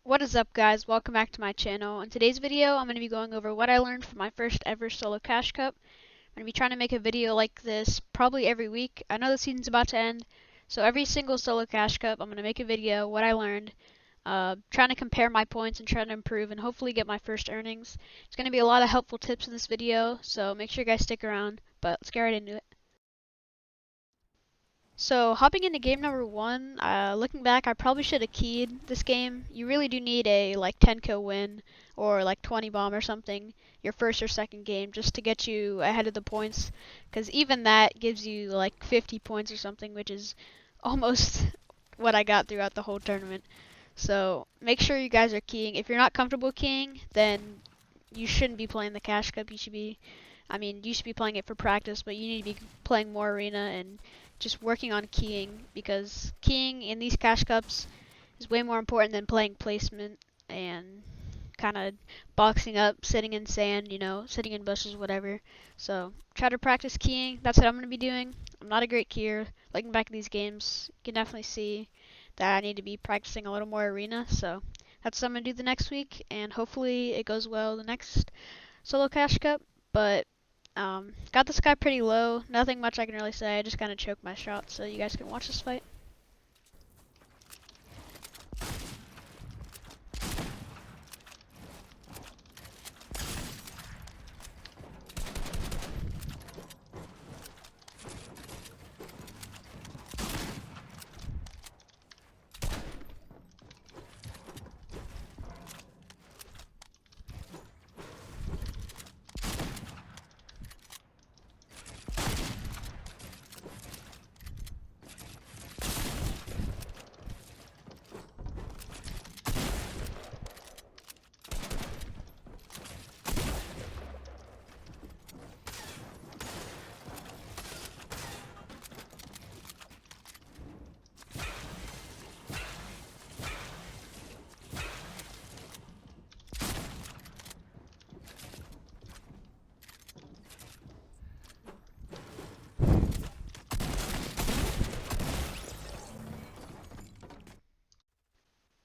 What is up, guys? Welcome back to my channel. In today's video, I'm going to be going over what I learned from my first ever solo cash cup. I'm going to be trying to make a video like this probably every week. I know the season's about to end, so every single solo cash cup, I'm going to make a video, what I learned, trying to compare my points and trying to improve and hopefully get my first earnings. There's going to be a lot of helpful tips in this video, so make sure you guys stick around, but let's get right into it. So hopping into game number one, looking back, I probably should have keyed this game. You really do need a like 10 kill win or like 20 bomb or something your first or second game just to get you ahead of the points, because even that gives you like 50 points or something, which is almost what I got throughout the whole tournament. So make sure you guys are keying. If you're not comfortable keying, then you shouldn't be playing the cash cup. You should be playing it for practice, but you need to be playing more arena and just working on keying, because keying in these cash cups is way more important than playing placement and kind of boxing up, sitting in sand, sitting in bushes, whatever. So try to practice keying. That's what I'm going to be doing. I'm not a great keyer. Looking back at these games, you can definitely see that I need to be practicing a little more arena. So that's what I'm going to do the next week, and hopefully it goes well the next solo cash cup. But got this guy pretty low. Nothing much I can really say. I just kind of choked my shot, so you guys can watch this fight.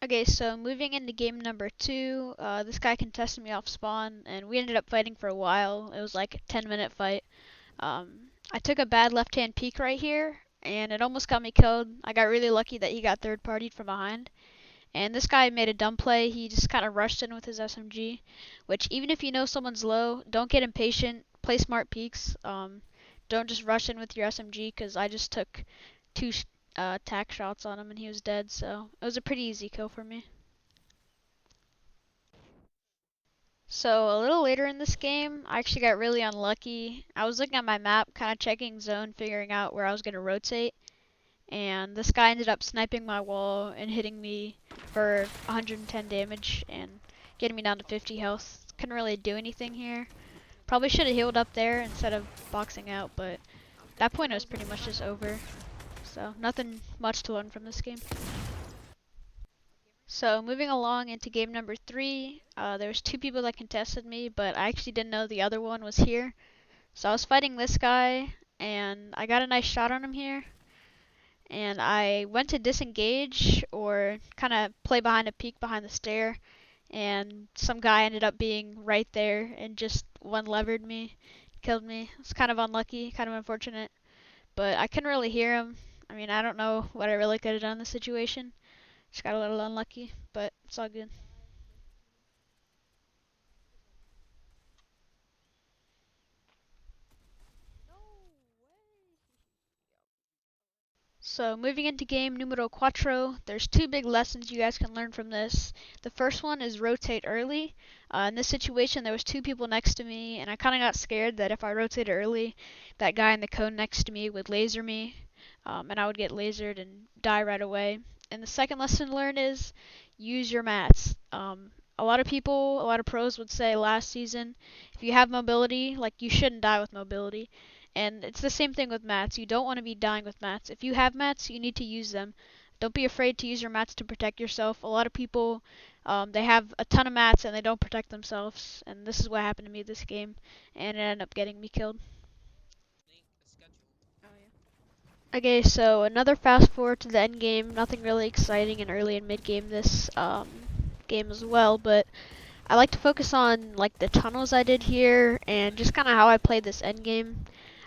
Okay, so moving into game number two, this guy contested me off spawn, and we ended up fighting for a while. It was like a 10-minute fight. I took a bad left-hand peek right here, and it almost got me killed. I got really lucky that he got third-partied from behind. And this guy made a dumb play. He just kind of rushed in with his SMG, which even if you know someone's low, don't get impatient. Play smart peeks. Don't just rush in with your SMG, because I just took two tack shots on him and he was dead, so it was a pretty easy kill for me. So a little later in this game, I actually got really unlucky. I was looking at my map, kind of checking zone, figuring out where I was going to rotate, and this guy ended up sniping my wall and hitting me for 110 damage and getting me down to 50 health. Couldn't really do anything here. Probably should have healed up there instead of boxing out, but at that point it was pretty much just over. So nothing much to learn from this game. So moving along into game number three, there was two people that contested me, but I actually didn't know the other one was here. So I was fighting this guy, and I got a nice shot on him here. And I went to disengage, or kind of play behind a peek behind the stair, and some guy ended up being right there and just one-levered me, killed me. It's kind of unlucky, kind of unfortunate, but I couldn't really hear him. I mean, I don't know what I really could have done in this situation. Just got a little unlucky, but it's all good. So moving into game numero cuatro, there's two big lessons you guys can learn from this. The first one is rotate early. In this situation, there was two people next to me, and I kind of got scared that if I rotated early, that guy in the cone next to me would laser me, and I would get lasered and die right away. And the second lesson to learn is use your mats. A lot of people, a lot of pros would say last season, if you have mobility, like, you shouldn't die with mobility. And it's the same thing with mats. You don't want to be dying with mats. If you have mats, you need to use them. Don't be afraid to use your mats to protect yourself. A lot of people, they have a ton of mats and they don't protect themselves. And this is what happened to me this game. And it ended up getting me killed. Okay, so another fast forward to the end game. Nothing really exciting in early and mid game this game as well, but I like to focus on like the tunnels I did here and just kind of how I played this end game.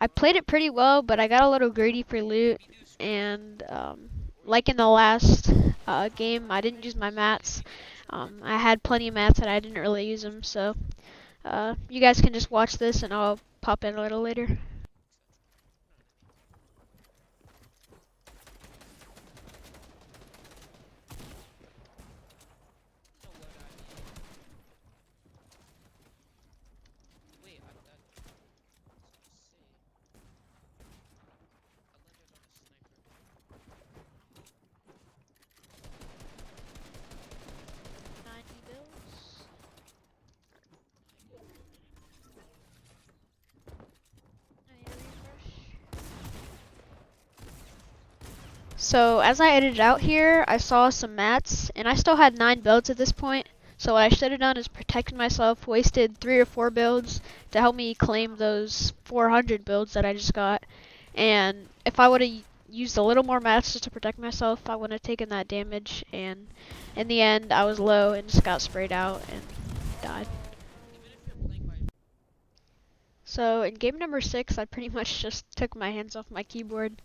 I played it pretty well, but I got a little greedy for loot, and like in the last game, I didn't use my mats. I had plenty of mats and I didn't really use them, so you guys can just watch this and I'll pop in a little later. So as I edited out here, I saw some mats, and I still had 9 builds at this point. So what I should have done is protected myself, wasted 3 or 4 builds to help me claim those 400 builds that I just got. And if I would have used a little more mats just to protect myself, I wouldn't have taken that damage. And in the end, I was low and just got sprayed out and died. So in game number 6, I pretty much just took my hands off my keyboard.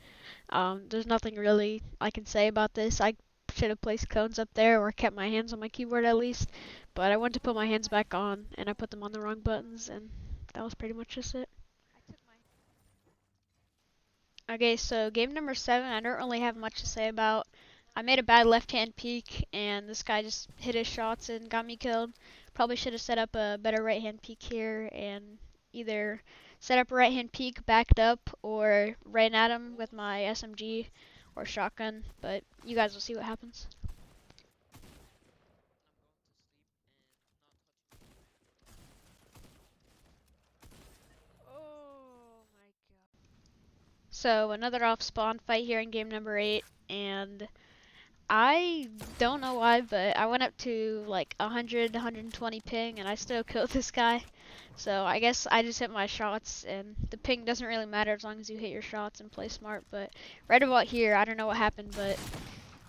There's nothing really I can say about this. I should have placed cones up there or kept my hands on my keyboard at least, but I went to put my hands back on and I put them on the wrong buttons, and that was pretty much just it. Okay, so game number 7, I don't really have much to say about. I made a bad left-hand peek, and this guy just hit his shots and got me killed. Probably should have set up a better right-hand peek here and either set up a right-hand peek, backed up, or ran at him with my SMG or shotgun, but you guys will see what happens. So another off spawn fight here in game number 8, and I don't know why, but I went up to like 100, 120 ping, and I still killed this guy. So I guess I just hit my shots, and the ping doesn't really matter as long as you hit your shots and play smart. But right about here, I don't know what happened, but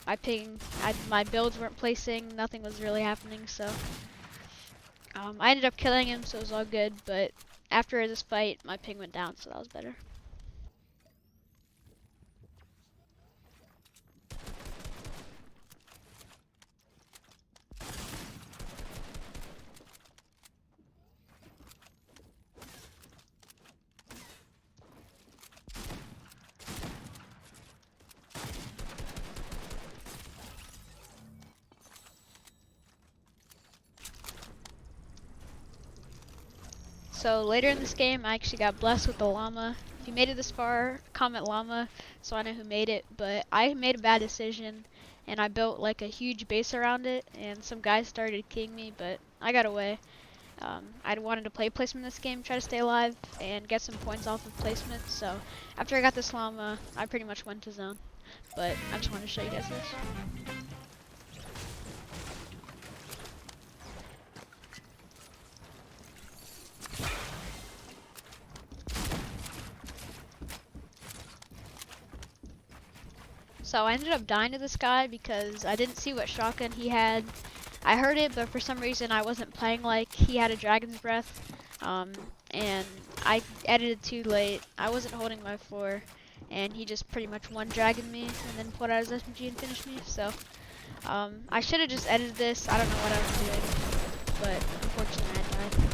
my ping, my builds weren't placing, nothing was really happening. So I ended up killing him, so it was all good. But after this fight, my ping went down, so that was better. So later in this game, I actually got blessed with the llama. If you made it this far, comment llama so I know who made it. But I made a bad decision, and I built like a huge base around it, and some guys started keying me, but I got away. I wanted to play placement this game, try to stay alive, and get some points off of placement. So after I got this llama, I pretty much went to zone. But I just wanted to show you guys this. So I ended up dying to this guy because I didn't see what shotgun he had. I heard it, but for some reason I wasn't playing like he had a dragon's breath. And I edited too late. I wasn't holding my floor, and he just pretty much one-dragoned me and then pulled out his SMG and finished me. So I should have just edited this. I don't know what I was doing, but unfortunately I died.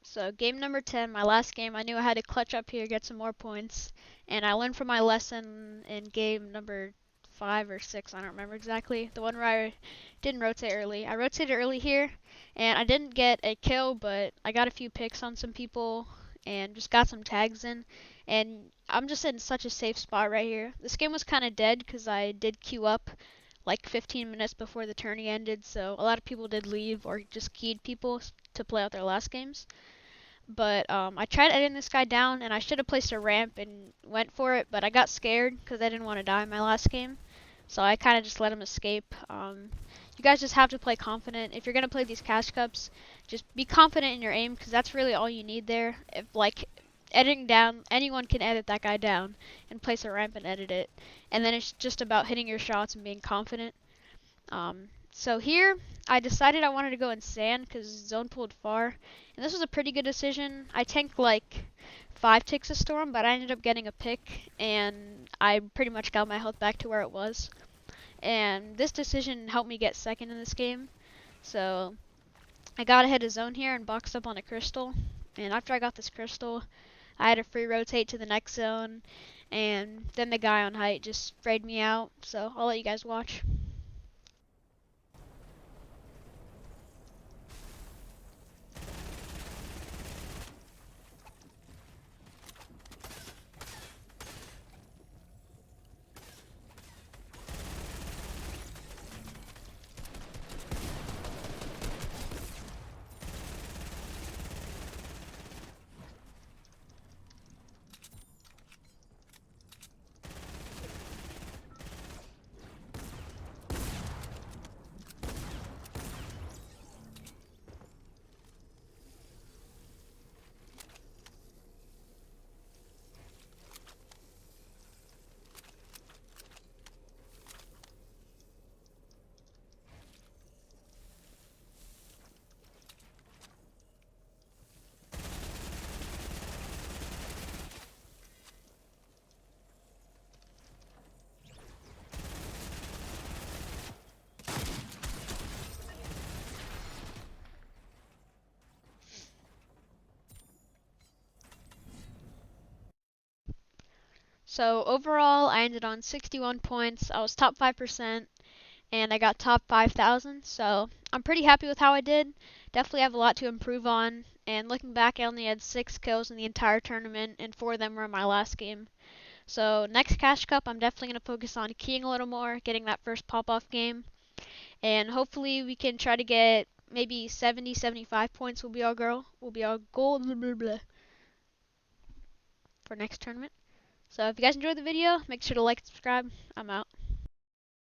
So game number 10, my last game, I knew I had to clutch up here, get some more points, and I learned from my lesson in game number 5 or 6, I don't remember exactly, the one where I didn't rotate early. I rotated early here, and I didn't get a kill, but I got a few picks on some people, and just got some tags in, and I'm just in such a safe spot right here. This game was kind of dead because I did queue up like 15 minutes before the tourney ended, so a lot of people did leave or just keyed people to play out their last games. But I tried editing this guy down, and I should have placed a ramp and went for it, but I got scared because I didn't want to die in my last game. So I kind of just let him escape. you guys just have to play confident. If you're gonna play these cash cups, just be confident in your aim, because that's really all you need there. If like editing down, anyone can edit that guy down and place a ramp and edit it, and then it's just about hitting your shots and being confident. So here, I decided I wanted to go in sand because zone pulled far, and this was a pretty good decision. I tanked like 5 ticks of storm, but I ended up getting a pick, and I pretty much got my health back to where it was. And this decision helped me get second in this game. So I got ahead of zone here and boxed up on a crystal. And after I got this crystal, I had a free rotate to the next zone, and then the guy on height just sprayed me out. So I'll let you guys watch. So overall, I ended on 61 points. I was top 5%, and I got top 5,000. So I'm pretty happy with how I did. Definitely have a lot to improve on. And looking back, I only had 6 kills in the entire tournament, and 4 of them were in my last game. So next Cash Cup, I'm definitely going to focus on keying a little more, getting that first pop-off game. And hopefully we can try to get maybe 70, 75 points will be our goal blah, blah, blah, for next tournament. So if you guys enjoyed the video, make sure to like and subscribe. I'm out.